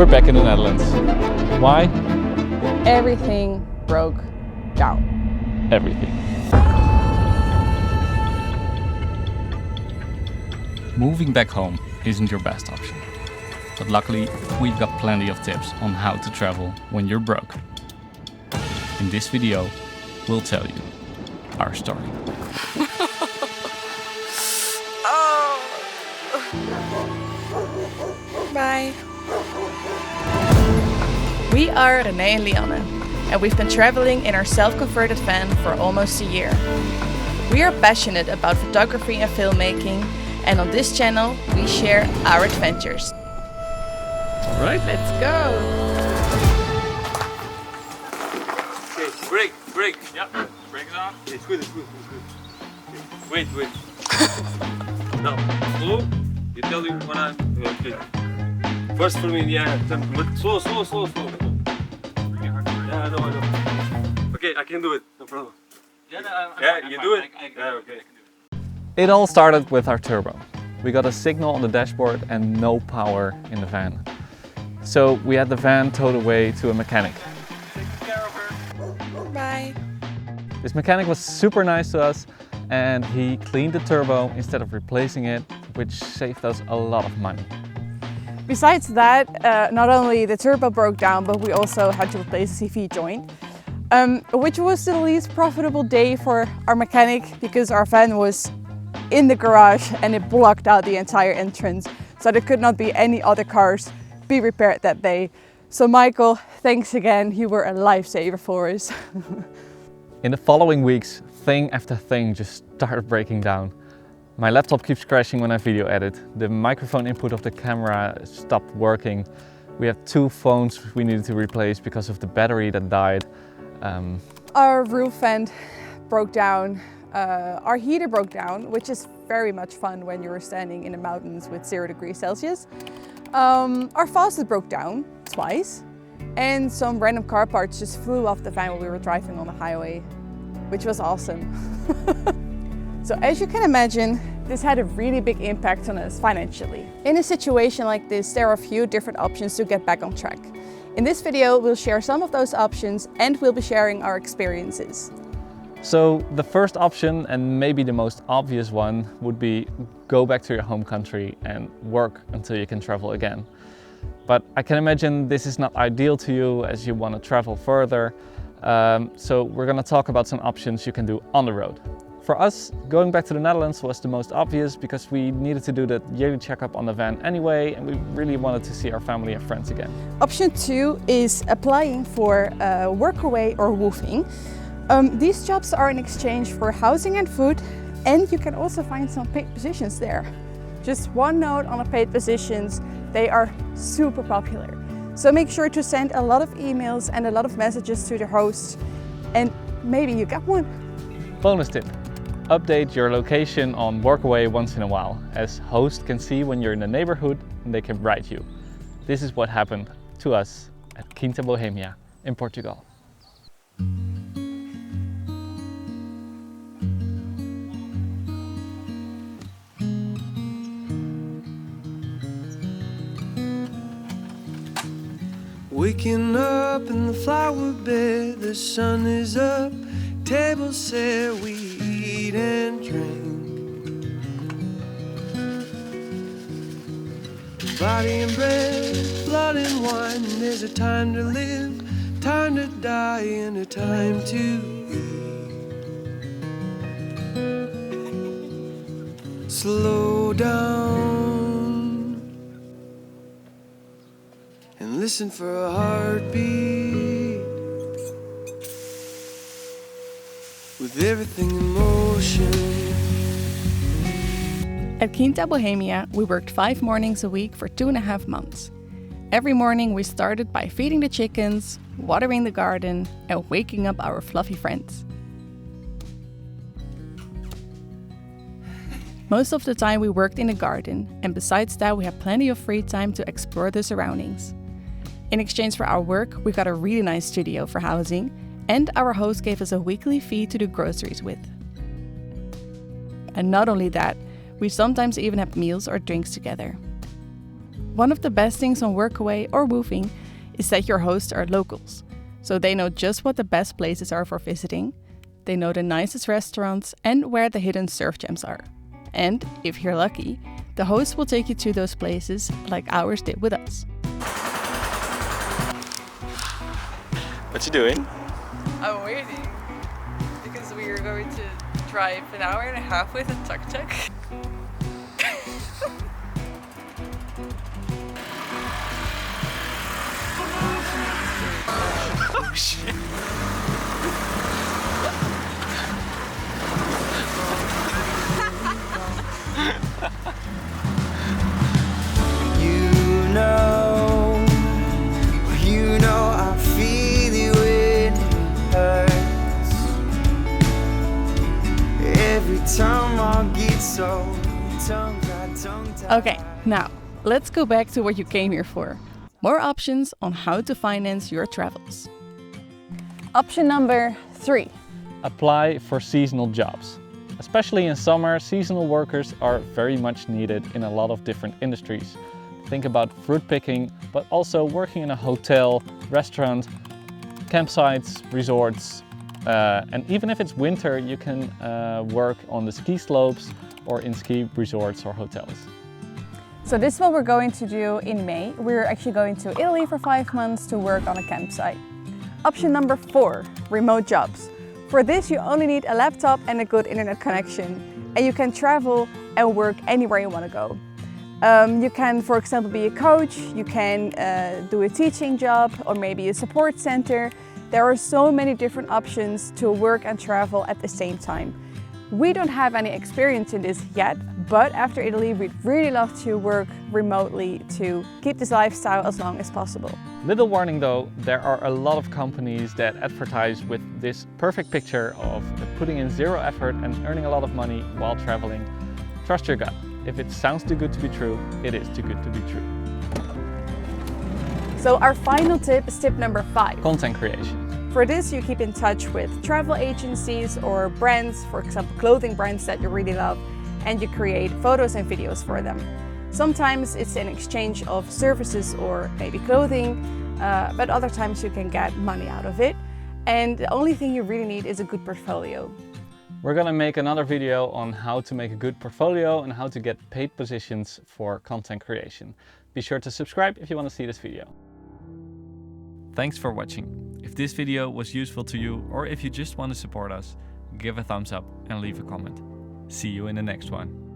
We're back in the Netherlands. Why? Everything broke down. Everything. Moving back home isn't your best option. But luckily, we've got plenty of tips on how to travel when you're broke. In this video, we'll tell you our story. Bye. We are René and Lianne, and we've been traveling in our self-converted van for almost a year. We are passionate about photography and filmmaking, and on this channel we share our adventures. Right? Let's go! Okay, break. Yeah, break it on. It's good. Okay. Wait. Now, slow. You tell me when I'm... Okay. First for me, yeah, but slow. Yeah, I know. Okay, I can do it, no problem. I'm you do it? Okay. It all started with our turbo. We got a signal on the dashboard and no power in the van. So we had the van towed away to a mechanic. Take care of her. Bye! This mechanic was super nice to us and he cleaned the turbo instead of replacing it, which saved us a lot of money. Besides that, not only the turbo broke down, but we also had to replace the CV joint, which was the least profitable day for our mechanic because our van was in the garage and it blocked out the entire entrance, so there could not be any other cars be repaired that day. So Michael, thanks again, you were a lifesaver for us. In the following weeks, thing after thing just started breaking down. My laptop keeps crashing when I video edit. The microphone input of the camera stopped working. We have 2 phones we needed to replace because of the battery that died. Our roof vent broke down. Our heater broke down, which is very much fun when you're standing in the mountains with 0 degrees Celsius. Our faucet broke down twice, and some random car parts just flew off the van while we were driving on the highway, which was awesome. So as you can imagine, this had a really big impact on us financially. In a situation like this, there are a few different options to get back on track. In this video, we'll share some of those options and we'll be sharing our experiences. So the first option, and maybe the most obvious one, would be go back to your home country and work until you can travel again. But I can imagine this is not ideal to you as you want to travel further. So we're going to talk about some options you can do on the road. For us, going back to the Netherlands was the most obvious because we needed to do the yearly checkup on the van anyway, and we really wanted to see our family and friends again. Option 2 is applying for Workaway or Woofing. These jobs are in exchange for housing and food, and you can also find some paid positions there. Just one note on the paid positions, they are super popular. So make sure to send a lot of emails and a lot of messages to the host, and maybe you get one. Bonus tip. Update your location on Workaway once in a while, as hosts can see when you're in the neighborhood and they can write you. This is what happened to us at Quinta Bohemia in Portugal. Waking up in the flower bed, the sun is up, table set, we eat and drink. Body and bread, blood and wine, there's a time to live, time to die, and a time to eat. Slow down and listen for a heartbeat. With everything in motion. At Quinta Bohemia, we worked 5 mornings a week for 2.5 months. Every morning we started by feeding the chickens, watering the garden, and waking up our fluffy friends. Most of the time we worked in the garden, and besides that we had plenty of free time to explore the surroundings. In exchange for our work, we got a really nice studio for housing, and our host gave us a weekly fee to do groceries with. And not only that, we sometimes even had meals or drinks together. One of the best things on Workaway or Woofing is that your hosts are locals. So they know just what the best places are for visiting, they know the nicest restaurants and where the hidden surf gems are. And if you're lucky, the host will take you to those places like ours did with us. What you doing? I'm waiting because we are going to drive an hour and a half with a tuk-tuk. Oh shit! You know I feel you when it hurts. Every time I get so tongue-tied. Okay, now let's go back to what you came here for. More options on how to finance your travels. Option number 3. Apply for seasonal jobs. Especially in summer, seasonal workers are very much needed in a lot of different industries. Think about fruit picking, but also working in a hotel, restaurant, campsites, resorts. And even if it's winter, you can work on the ski slopes or in ski resorts or hotels. So this is what we're going to do in May. We're actually going to Italy for 5 months to work on a campsite. Option number 4, remote jobs. For this, you only need a laptop and a good internet connection, and you can travel and work anywhere you want to go. You can, for example, be a coach, you can do a teaching job, or maybe a support center. There are so many different options to work and travel at the same time. We don't have any experience in this yet, but after Italy, we'd really love to work remotely to keep this lifestyle as long as possible. Little warning though, there are a lot of companies that advertise with this perfect picture of putting in zero effort and earning a lot of money while traveling. Trust your gut. If it sounds too good to be true, it is too good to be true. So our final tip is tip number 5. Content creation. For this, you keep in touch with travel agencies or brands, for example, clothing brands that you really love, and you create photos and videos for them. Sometimes it's an exchange of services or maybe clothing, but other times you can get money out of it. And the only thing you really need is a good portfolio. We're gonna make another video on how to make a good portfolio and how to get paid positions for content creation. Be sure to subscribe if you want to see this video. Thanks for watching. If this video was useful to you, or if you just want to support us, give a thumbs up and leave a comment. See you in the next one.